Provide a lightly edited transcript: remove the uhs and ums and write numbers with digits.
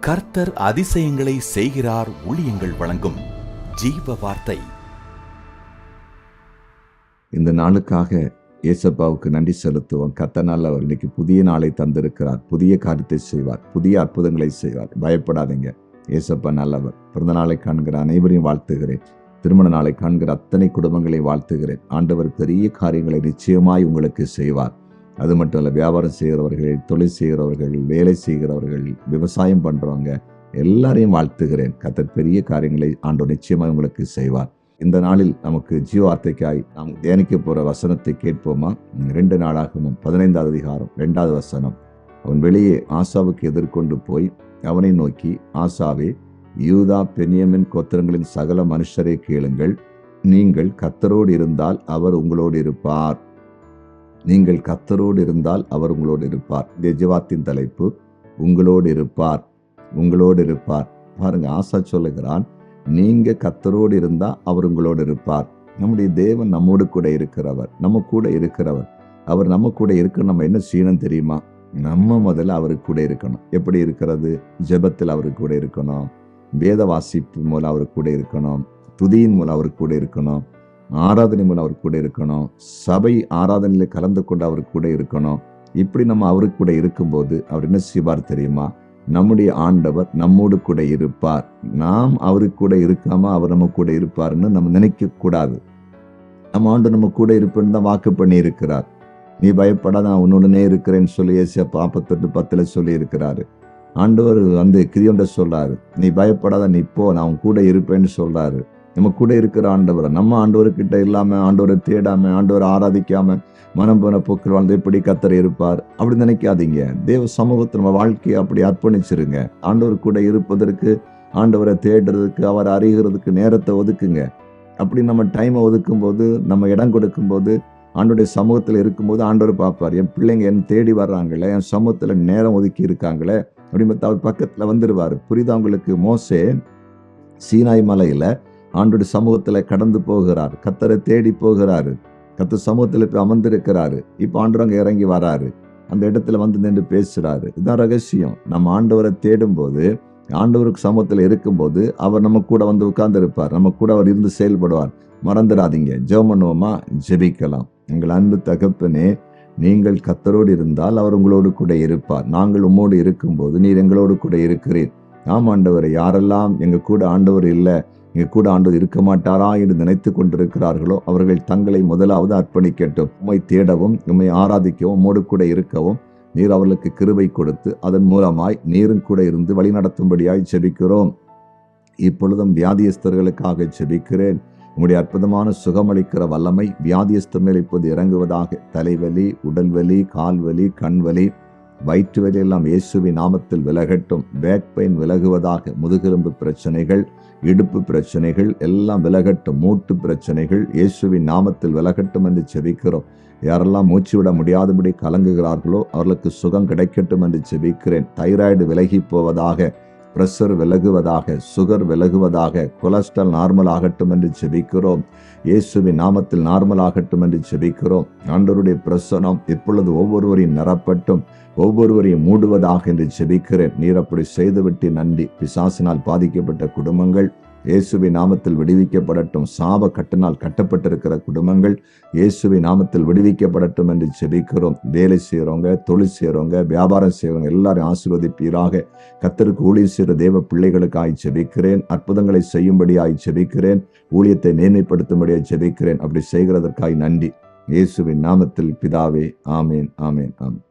கர்த்தர் அதிசயங்களை செய்கிறார். ஊழியங்கள் வழங்கும் ஜீவ வார்த்தை. இந்த நாளுக்காக ஏசப்பாவுக்கு நன்றி செலுத்துவோம். கர்த்தனால் அவர் இன்னைக்கு புதிய நாளை தந்திருக்கிறார். புதிய காரியத்தை செய்வார், புதிய அற்புதங்களை செய்வார். பயப்படாதீங்க, ஏசப்பா நல்லவர். பிறந்த நாளை காண்கிற அனைவரையும் வாழ்த்துகிறேன். திருமண நாளை காண்கிற அத்தனை குடும்பங்களை வாழ்த்துகிறேன். ஆண்டவர் பெரிய காரியங்களை நிச்சயமாய் உங்களுக்கு செய்வார். அது மட்டும் இல்லை, வியாபாரம் செய்கிறவர்கள், தொழில் செய்கிறவர்கள், வேலை செய்கிறவர்கள், விவசாயம் பண்ணுறவங்க எல்லாரையும் வாழ்த்துகிறேன். கர்த்தர் பெரிய காரியங்களை ஆண்டவர் நிச்சயமாய் உங்களுக்கு செய்வார். இந்த நாளில் நமக்கு ஜீவ வார்த்தைக்காய் நாம் தியானிக்க போகிற வசனத்தை கேட்போமா? 2 நாளாகமும் 15வது அதிகாரம் 2வது வசனம். அவன் வெளியே ஆசாவுக்கு எதிர்கொண்டு போய் அவனை நோக்கி, ஆசாவே, யூதா பென்யமின் கோத்திரங்களின் சகல மனுஷரை கேளுங்கள். நீங்கள் கர்த்தரோடு இருந்தால் அவர் உங்களோடு இருப்பார். நீங்கள் கர்த்தரோடு இருந்தால் அவர் உங்களோடு இருப்பார். ஜெபத்தின் தலைப்பு, உங்களோடு இருப்பார், உங்களோடு இருப்பார். பாருங்க, ஆசா சொல்லுகிறான், நீங்க கர்த்தரோடு இருந்தா அவர் உங்களோடு இருப்பார். நம்முடைய தேவன் நம்மோடு கூட இருக்கிறவர், நம்ம கூட இருக்கிறவர். அவர் நம்ம கூட இருக்க நம்ம என்ன செய்யணும் தெரியுமா? நம்ம முதல்ல அவருக்கு கூட இருக்கணும். எப்படி இருக்கிறது? ஜெபத்தில் அவருக்கு கூட இருக்கணும், வேத வாசிப்பு மூலம் அவருக்கு கூட இருக்கணும், துதியின் மூலம் அவருக்கு கூட இருக்கணும், ஆராதனை மூலம் அவர் கூட இருக்கணும், சபை ஆராதனையில் கலந்து கொண்டு அவருக்கு கூட இருக்கணும். இப்படி நம்ம அவருக்கு கூட இருக்கும்போது அவர் என்ன செய்வார் தெரியுமா? நம்முடைய ஆண்டவர் நம்மோடு கூட இருப்பார். நாம் அவருக்கு கூட இருக்காம அவர் நம்ம கூட இருப்பார்னு நம்ம நினைக்க கூடாது. நம்ம ஆண்டு நம்ம கூட இருப்பேன்னு தான் வாக்கு பண்ணி இருக்கிறார். நீ பயப்படாத, நான் உன்னுடனே இருக்கிறேன்னு சொல்லி ஏசியா 48:10 சொல்லி இருக்கிறாரு. ஆண்டவர் கிரியோண்ட சொல்றாரு, நீ பயப்படாத, நீ போ, நான் உன் கூட இருப்பேன்னு சொல்றாரு. நம்ம கூட இருக்கிற ஆண்டவர், நம்ம ஆண்டவர்கிட்ட இல்லாம, ஆண்டவரை தேடாம, ஆண்டவரை ஆராதிக்காம மனம் போன போக்கில் வாழ்ந்து எப்படி கர்த்தர் இருப்பார் அப்படி நினைக்காதீங்க. தேவ சமூகத்தை நம்ம வாழ்க்கையை அப்படி அர்ப்பணிச்சிருங்க. ஆண்டவர் கூட இருப்பதற்கு, ஆண்டவரை தேடுறதுக்கு, அவரை அறிகிறதுக்கு நேரத்தை ஒதுக்குங்க. அப்படி நம்ம டைமை ஒதுக்கும் போது, நம்ம இடம் கொடுக்கும் போது, ஆண்டோடைய சமூகத்தில் இருக்கும்போது ஆண்டவர் பார்ப்பார், என் பிள்ளைங்க என் தேடி வர்றாங்களே, என் சமூகத்தில் நேரம் ஒதுக்கி இருக்காங்களே அப்படின்னு அவர் பக்கத்தில் வந்துடுவார். புரியுதா உங்களுக்கு? மோசே சீனாய் மலையில ஆண்டோடைய சமூகத்துல கடந்து போகிறார், கர்த்தரை தேடி போகிறாரு, கர்த்தர் சமூகத்துல போய் அமர்ந்திருக்கிறாரு. இப்ப ஆண்டவர் அங்க இறங்கி வராரு, அந்த இடத்துல வந்து நின்று பேசுறாரு. இதுதான் ரகசியம். நம்ம ஆண்டவரை தேடும் போது, ஆண்டவருக்கு சமூகத்துல இருக்கும்போது அவர் நம்ம கூட வந்து உட்கார்ந்து இருப்பார், நம்ம கூட அவர் இருந்து செயல்படுவார். மறந்துடாதீங்க. ஜெபம் பண்ணுவோமா? ஜெபிக்கலாம். எங்கள் அன்பு தகப்பனே, நீங்கள் கர்த்தரோடு இருந்தால் அவர் உங்களோடு கூட இருப்பார். நாங்கள் உம்மோடு இருக்கும்போது நீர் எங்களோடு கூட இருக்கிறீர். ஆம் ஆண்டவரை, யாரெல்லாம் எங்க கூட ஆண்டவர் இல்லை, எங்க கூட ஆண்டவர் இருக்க மாட்டாரா என்று நினைத்து கொண்டிருக்கிறார்களோ அவர்கள் தங்களை முதலாவது அர்ப்பணிக்கட்டும். உம்மை தேடவும், உம்மை ஆராதிக்கவும், உம்மோடு கூட இருக்கவும் நீர் அவர்களுக்கு கிருபை கொடுத்து அதன் மூலமாய் நீரும் கூட இருந்து வழி நடத்தும்படியாய் ஜெபிக்கிறோம். இப்பொழுதும் வியாதியஸ்தர்களுக்காக ஜெபிக்கிறேன். உங்களுடைய அற்புதமான சுகமளிக்கிற வல்லமை வியாதியஸ்தர் மேல் இப்போது இறங்குவதாக. தலைவலி, உடல்வலி, கால்வலி, கண்வலி, வயிற்று வலி எல்லாம் இயேசுவின் நாமத்தில் விலகட்டும். பேக் பெயின் விலகுவதாக. முதுகெலும்பு பிரச்சனைகள், இடுப்பு பிரச்சனைகள் எல்லாம் விலகட்டும். மூட்டு பிரச்சனைகள் இயேசுவின் நாமத்தில் விலகட்டும் என்று ஜெபிக்கிறோம். யாரெல்லாம் மூச்சு விட முடியாதபடி கலங்குகிறார்களோ அவர்களுக்கு சுகம் கிடைக்கட்டும் என்று ஜெபிக்கிறேன். தைராய்டு விலகி போவதாக, பிரஷர் விலகுவதாக, சுகர் விலகுவதாக, கொலஸ்ட்ரால் நார்மல் ஆகட்டும் என்று ஜெபிக்கிறோம். இயேசுவின் நாமத்தில் நார்மல் ஆகட்டும் என்று ஜெபிக்கிறோம். ஆண்டவருடைய பிரசன்னம் இப்பொழுது ஒவ்வொருவரையும் நிரப்பட்டும், ஒவ்வொருவரையும் மூடுவதாக என்று ஜெபிக்கிறேன். நீர் அப்படி செய்துவிட்டு நன்றி. பிசாசினால் பாதிக்கப்பட்ட குடும்பங்கள் இயேசுவின் நாமத்தில் விடுவிக்கப்படட்டும். சாப கட்டினால் கட்டப்பட்டிருக்கிற குடும்பங்கள் இயேசுவின் நாமத்தில் விடுவிக்கப்படட்டும் என்று ஜெபிக்கிறோம். வேலை செய்கிறவங்க, தொழில் செய்கிறவங்க, வியாபாரம் செய்கிறவங்க எல்லாரும் ஆசீர்வதிப்பீராக. கர்த்தருக்கு ஊழியம் செய்கிற தேவ பிள்ளைகளுக்காய் ஜெபிக்கிறேன். அற்புதங்களை செய்யும்படியாய் ஜெபிக்கிறேன். ஊழியத்தை மேன்மைப்படுத்தும்படியாய் ஜெபிக்கிறேன். அப்படி செய்கிறதற்காய் நன்றி. இயேசுவின் நாமத்தில் பிதாவே, ஆமேன், ஆமேன், ஆமேன்.